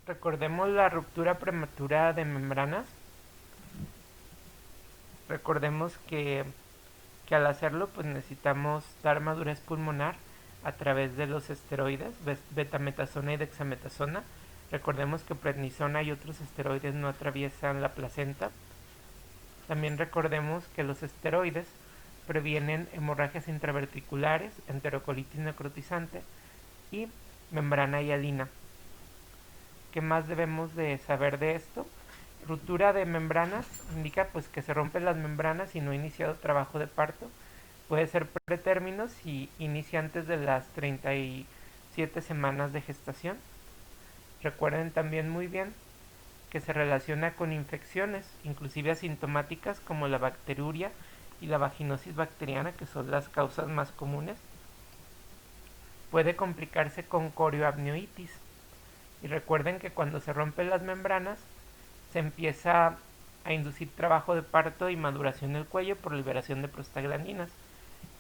Recordemos la ruptura prematura de membranas. Recordemos que al hacerlo pues necesitamos dar madurez pulmonar a través de los esteroides, betametasona y dexametasona. Recordemos que prednisona y otros esteroides no atraviesan la placenta. También recordemos que los esteroides previenen hemorragias intraventriculares, enterocolitis necrotizante y membrana hialina. ¿Qué más debemos de saber de esto? Ruptura de membranas indica pues que se rompen las membranas y no ha iniciado trabajo de parto. Puede ser pretérminos y inicia antes de las 37 semanas de gestación. Recuerden también muy bien que se relaciona con infecciones, inclusive asintomáticas como la bacteriuria y la vaginosis bacteriana, que son las causas más comunes. Puede complicarse con corioamnionitis. Y recuerden que cuando se rompen las membranas se empieza a inducir trabajo de parto y maduración del cuello por liberación de prostaglandinas.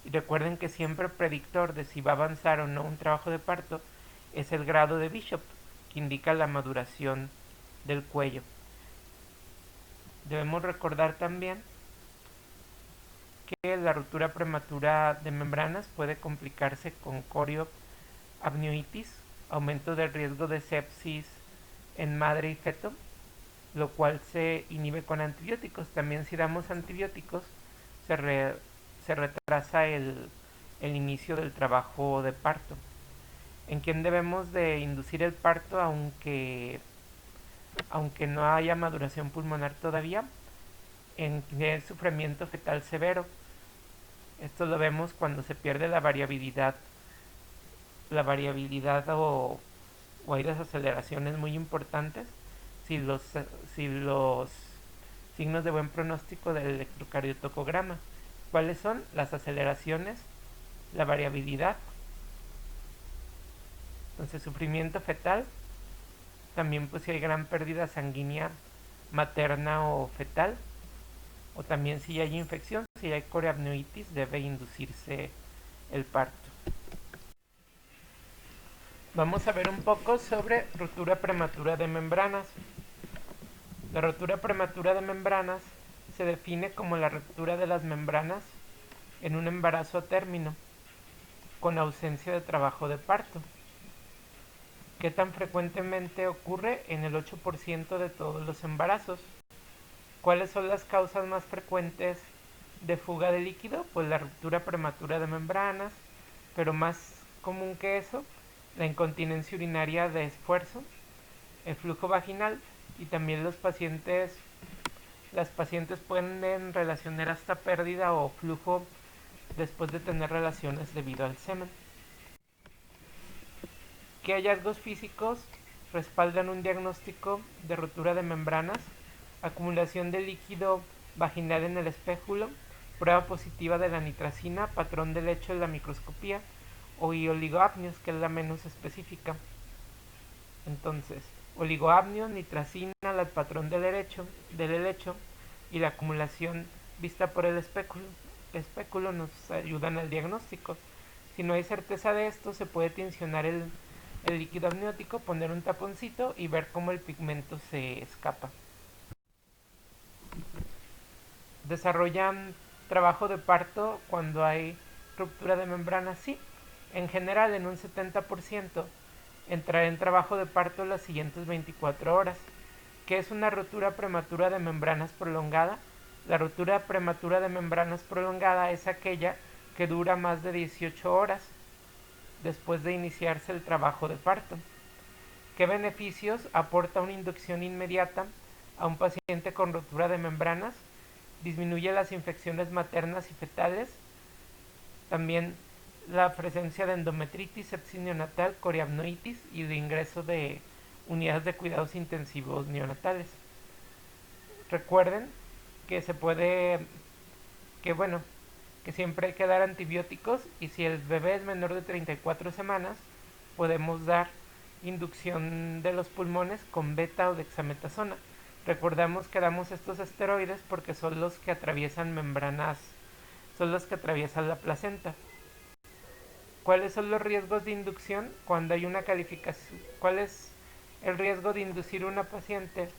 Y recuerden que siempre predictor de si va a avanzar o no un trabajo de parto es el grado de Bishop, que indica la maduración del cuello. Debemos recordar también que la ruptura prematura de membranas puede complicarse con corioamnionitis, aumento del riesgo de sepsis en madre y feto, lo cual se inhibe con antibióticos. También si damos antibióticos se retrasa el inicio del trabajo de parto. En quien debemos de inducir el parto aunque no haya maduración pulmonar todavía, en el sufrimiento fetal severo. Esto lo vemos cuando se pierde la variabilidad o hay desaceleraciones muy importantes. Si los, si los signos de buen pronóstico del electrocardiotocograma. ¿Cuáles son? Las aceleraciones, la variabilidad. Entonces, sufrimiento fetal. También pues si hay gran pérdida sanguínea materna o fetal. O también si hay infección, si hay corioamnionitis, debe inducirse el parto. Vamos a ver un poco sobre ruptura prematura de membranas. La ruptura prematura de membranas se define como la ruptura de las membranas en un embarazo a término, con ausencia de trabajo de parto. ¿Qué tan frecuentemente ocurre? En el 8% de todos los embarazos. ¿Cuáles son las causas más frecuentes de fuga de líquido? Pues la ruptura prematura de membranas, pero más común que eso, la incontinencia urinaria de esfuerzo, el flujo vaginal y también las pacientes pueden relacionar hasta pérdida o flujo después de tener relaciones debido al semen. ¿Qué hallazgos físicos respaldan un diagnóstico de rotura de membranas? Acumulación de líquido vaginal en el espéculo, prueba positiva de la nitracina, patrón de lecho en la microscopía, o oligoamnios, que es la menos específica. Entonces, oligoamnios, nitracina, el patrón del helecho y la acumulación vista por el espéculo nos ayudan al diagnóstico. Si no hay certeza de esto, se puede tensionar el líquido amniótico, poner un taponcito y ver cómo el pigmento se escapa. ¿Desarrollan trabajo de parto cuando hay ruptura de membranas? Sí, en general en un 70%. Entrará en trabajo de parto las siguientes 24 horas. ¿Qué es una ruptura prematura de membranas prolongada? La ruptura prematura de membranas prolongada es aquella que dura más de 18 horas después de iniciarse el trabajo de parto. ¿Qué beneficios aporta una inducción inmediata a un paciente con ruptura de membranas? Disminuye las infecciones maternas y fetales, también la presencia de endometritis, sepsis neonatal, corioamnionitis y el ingreso de unidades de cuidados intensivos neonatales. Recuerden que que siempre hay que dar antibióticos, y si el bebé es menor de 34 semanas, podemos dar inducción de los pulmones con beta o dexametasona. Recordamos que damos estos esteroides porque son los que atraviesan la placenta. ¿Cuáles son los riesgos de inducción cuando hay una calificación? ¿Cuáles El riesgo de inducir una paciente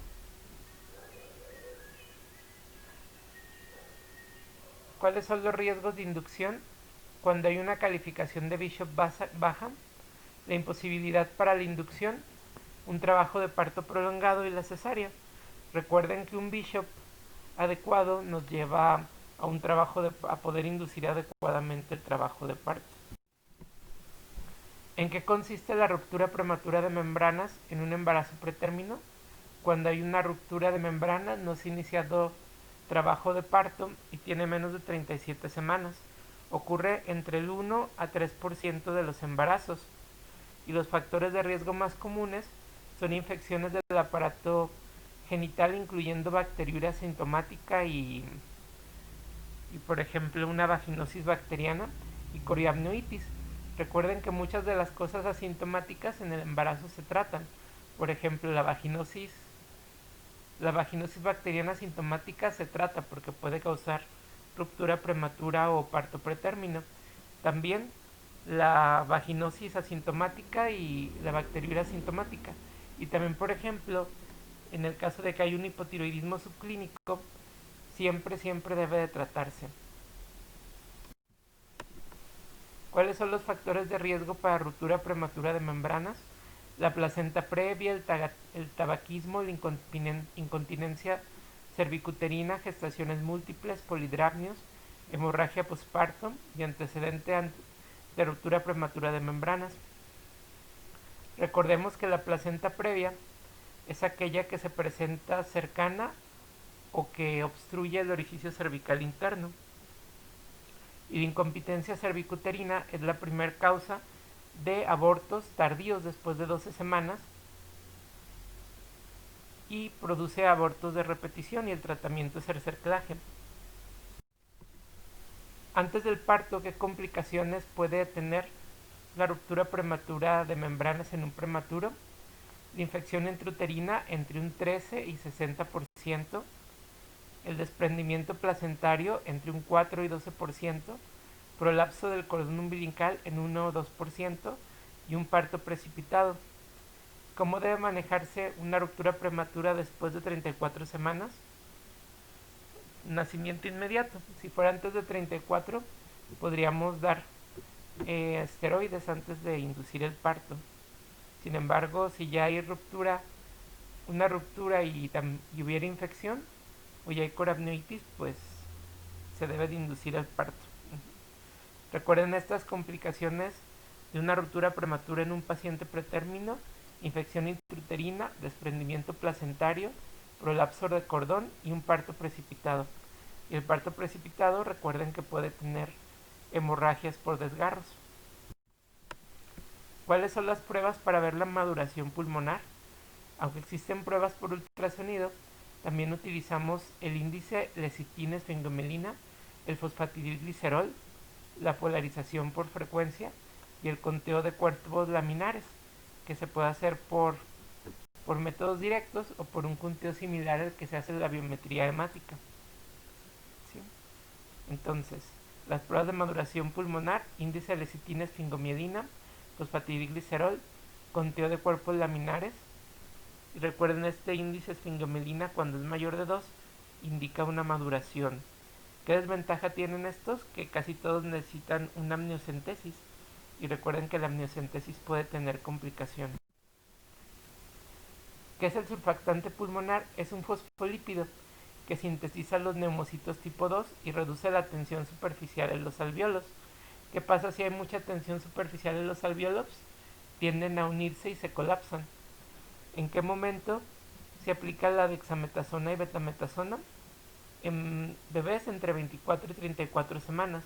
¿Cuáles son los riesgos de inducción? Cuando hay una calificación de Bishop baja, la imposibilidad para la inducción, un trabajo de parto prolongado y la cesárea. Recuerden que un Bishop adecuado nos lleva a un trabajo a poder inducir adecuadamente el trabajo de parto. ¿En qué consiste la ruptura prematura de membranas en un embarazo pretérmino? Cuando hay una ruptura de membranas no se ha iniciado trabajo de parto y tiene menos de 37 semanas. Ocurre entre el 1 a 3% de los embarazos y los factores de riesgo más comunes son infecciones del aparato genital incluyendo bacteriuria asintomática y por ejemplo una vaginosis bacteriana y coriamnoitis. Recuerden que muchas de las cosas asintomáticas en el embarazo se tratan. Por ejemplo, la vaginosis bacteriana asintomática se trata porque puede causar ruptura prematura o parto pretérmino. También la vaginosis asintomática y la bacteriuria asintomática. Y también, por ejemplo, en el caso de que hay un hipotiroidismo subclínico, siempre debe de tratarse. ¿Cuáles son los factores de riesgo para ruptura prematura de membranas? La placenta previa, el tabaquismo, la incontinencia cervicuterina, gestaciones múltiples, polidrapnios, hemorragia postparto y antecedente de ruptura prematura de membranas. Recordemos que la placenta previa es aquella que se presenta cercana o que obstruye el orificio cervical interno. Y la incompetencia cervicuterina es la primera causa de abortos tardíos después de 12 semanas y produce abortos de repetición y el tratamiento es el cerclaje. Antes del parto, ¿qué complicaciones puede tener la ruptura prematura de membranas en un prematuro? La infección intrauterina entre un 13 y 60%, el desprendimiento placentario entre un 4 y 12%, prolapso del cordón umbilical en 1 o 2% y un parto precipitado. ¿Cómo debe manejarse una ruptura prematura después de 34 semanas? Nacimiento inmediato. Si fuera antes de 34, podríamos dar esteroides antes de inducir el parto. Sin embargo, si ya hay una ruptura y hubiera infección o ya hay coriamnoitis, pues se debe de inducir el parto. Recuerden estas complicaciones de una ruptura prematura en un paciente pretérmino: infección intrauterina, desprendimiento placentario, prolapso de cordón y un parto precipitado. Y el parto precipitado, recuerden que puede tener hemorragias por desgarros. ¿Cuáles son las pruebas para ver la maduración pulmonar? Aunque existen pruebas por ultrasonido, también utilizamos el índice lecitina-esfingomelina, el fosfatidilglicerol, la polarización por frecuencia y el conteo de cuerpos laminares, que se puede hacer por métodos directos o por un conteo similar al que se hace en la biometría hemática. ¿Sí? Entonces, las pruebas de maduración pulmonar: índice de lecitina-esfingomielina, fosfatidilglicerol, conteo de cuerpos laminares. Y recuerden, este índice esfingomielina, cuando es mayor de 2, indica una maduración. ¿Qué desventaja tienen estos? Que casi todos necesitan una amniocentesis. Y recuerden que la amniocentesis puede tener complicaciones. ¿Qué es el surfactante pulmonar? Es un fosfolípido que sintetiza los neumocitos tipo 2 y reduce la tensión superficial en los alvéolos. ¿Qué pasa si hay mucha tensión superficial en los alvéolos? Tienden a unirse y se colapsan. ¿En qué momento se aplica la dexametasona y betametasona? En bebés entre 24 y 34 semanas.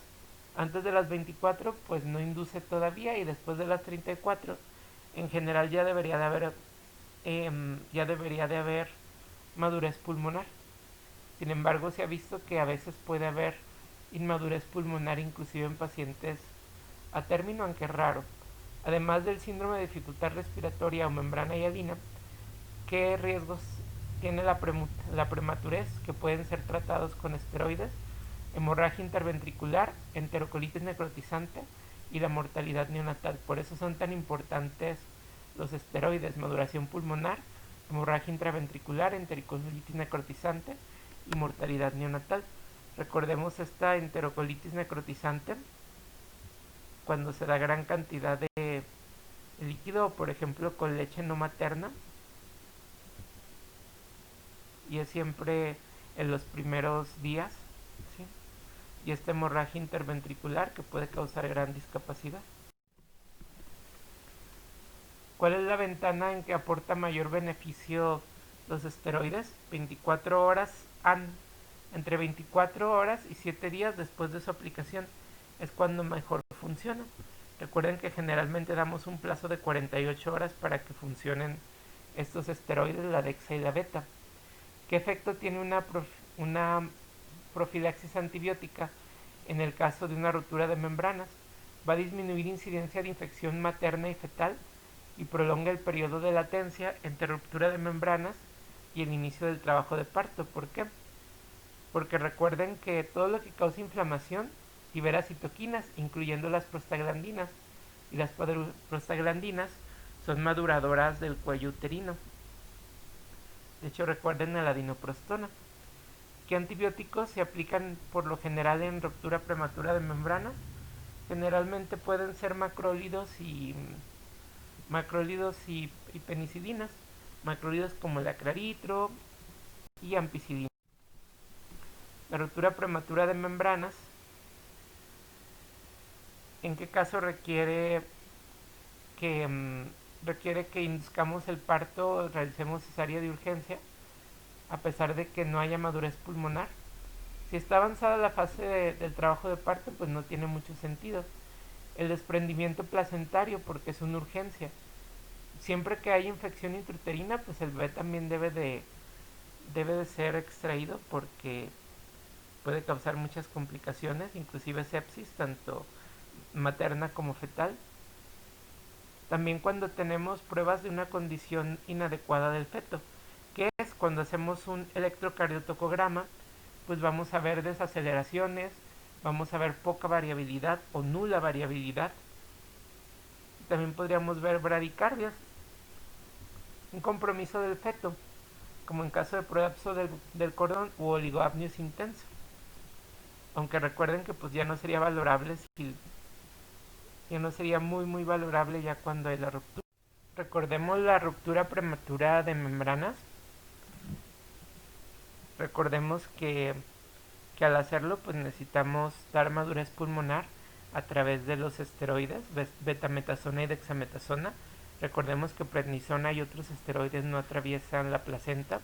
Antes de las 24 pues no induce todavía, y después de las 34 en general ya debería de haber madurez pulmonar. Sin embargo, se ha visto que a veces puede haber inmadurez pulmonar inclusive en pacientes a término, aunque es raro. Además del síndrome de dificultad respiratoria o membrana hialina, ¿qué riesgos tiene la prematurez? Que pueden ser tratados con esteroides, hemorragia interventricular, enterocolitis necrotizante y la mortalidad neonatal. Por eso son tan importantes los esteroides, maduración pulmonar, hemorragia intraventricular, enterocolitis necrotizante y mortalidad neonatal. Recordemos esta enterocolitis necrotizante cuando se da gran cantidad de líquido, por ejemplo con leche no materna, y es siempre en los primeros días, ¿sí? Y esta hemorragia interventricular que puede causar gran discapacidad. ¿Cuál es la ventana en que aporta mayor beneficio los esteroides? 24 horas entre 24 horas y 7 días después de su aplicación es cuando mejor funciona. Recuerden que generalmente damos un plazo de 48 horas para que funcionen estos esteroides, la dexa y la beta. ¿Qué efecto tiene una profilaxis antibiótica en el caso de una ruptura de membranas? Va a disminuir incidencia de infección materna y fetal y prolonga el periodo de latencia entre ruptura de membranas y el inicio del trabajo de parto. ¿Por qué? Porque recuerden que todo lo que causa inflamación libera citoquinas, incluyendo las prostaglandinas, y las prostaglandinas son maduradoras del cuello uterino. De hecho, recuerden la dinoprostona. ¿Qué antibióticos se aplican por lo general en ruptura prematura de membranas? Generalmente pueden ser macrólidos y penicilinas. Macrólidos como el aclaritro y ampicilina. La ruptura prematura de membranas, ¿en qué caso requiere que induzcamos el parto, realicemos cesárea de urgencia, a pesar de que no haya madurez pulmonar? Si está avanzada la fase del trabajo de parto, pues no tiene mucho sentido. El desprendimiento placentario, porque es una urgencia. Siempre que hay infección intrauterina, pues el bebé también debe de ser extraído, porque puede causar muchas complicaciones, inclusive sepsis, tanto materna como fetal. También cuando tenemos pruebas de una condición inadecuada del feto, que es cuando hacemos un electrocardiotocograma, pues vamos a ver desaceleraciones, vamos a ver poca variabilidad o nula variabilidad. También podríamos ver bradicardias, un compromiso del feto, como en caso de prolapso del cordón u oligoapneus intenso. Aunque recuerden que pues ya no sería valorable ya no sería muy valorable ya cuando hay la ruptura. Recordemos la ruptura prematura de membranas. Recordemos que al hacerlo pues necesitamos dar madurez pulmonar a través de los esteroides, betametasona y dexametasona. Recordemos que prednisona y otros esteroides no atraviesan la placenta.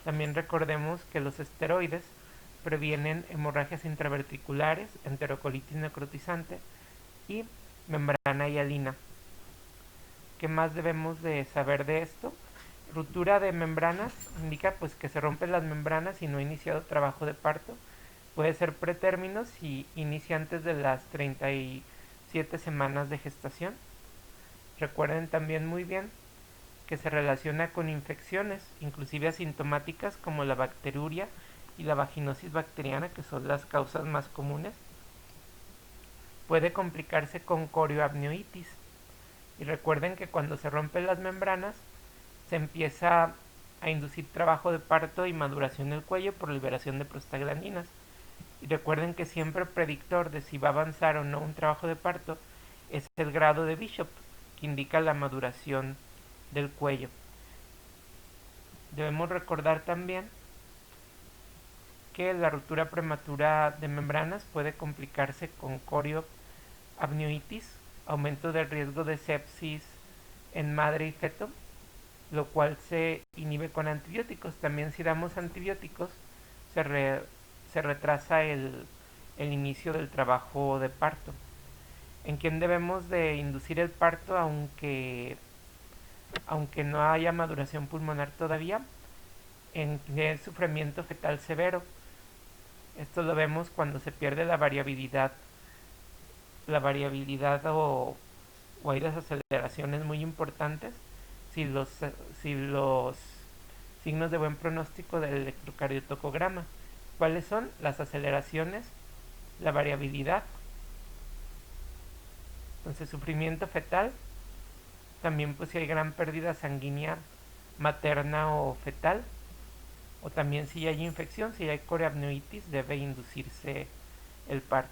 También recordemos que los esteroides previenen hemorragias intraventriculares, enterocolitis necrotizante y membrana hialina. ¿Qué más debemos de saber de esto? Ruptura de membranas indica pues que se rompen las membranas y no ha iniciado trabajo de parto. Puede ser pretérmino si inicia antes de las 37 semanas de gestación. Recuerden también muy bien que se relaciona con infecciones, inclusive asintomáticas, como la bacteruria y la vaginosis bacteriana, que son las causas más comunes. Puede complicarse con corioamnionitis. Y recuerden que cuando se rompen las membranas se empieza a inducir trabajo de parto y maduración del cuello por liberación de prostaglandinas. Y recuerden que siempre predictor de si va a avanzar o no un trabajo de parto es el grado de Bishop, que indica la maduración del cuello. Debemos recordar también que la ruptura prematura de membranas puede complicarse con corioamnionitis, aumento del riesgo de sepsis en madre y feto, lo cual se inhibe con antibióticos. También si damos antibióticos se retrasa el inicio del trabajo de parto. ¿En quién debemos de inducir el parto aunque no haya maduración pulmonar todavía? En el sufrimiento fetal severo. Esto lo vemos cuando se pierde la variabilidad o hay desaceleraciones muy importantes. Si los signos de buen pronóstico del electrocardiotocograma, ¿cuáles son? Las aceleraciones, la variabilidad. Entonces, sufrimiento fetal, También pues si hay gran pérdida sanguínea materna o fetal, o también si hay infección, si hay coreamnionitis, debe inducirse el parto.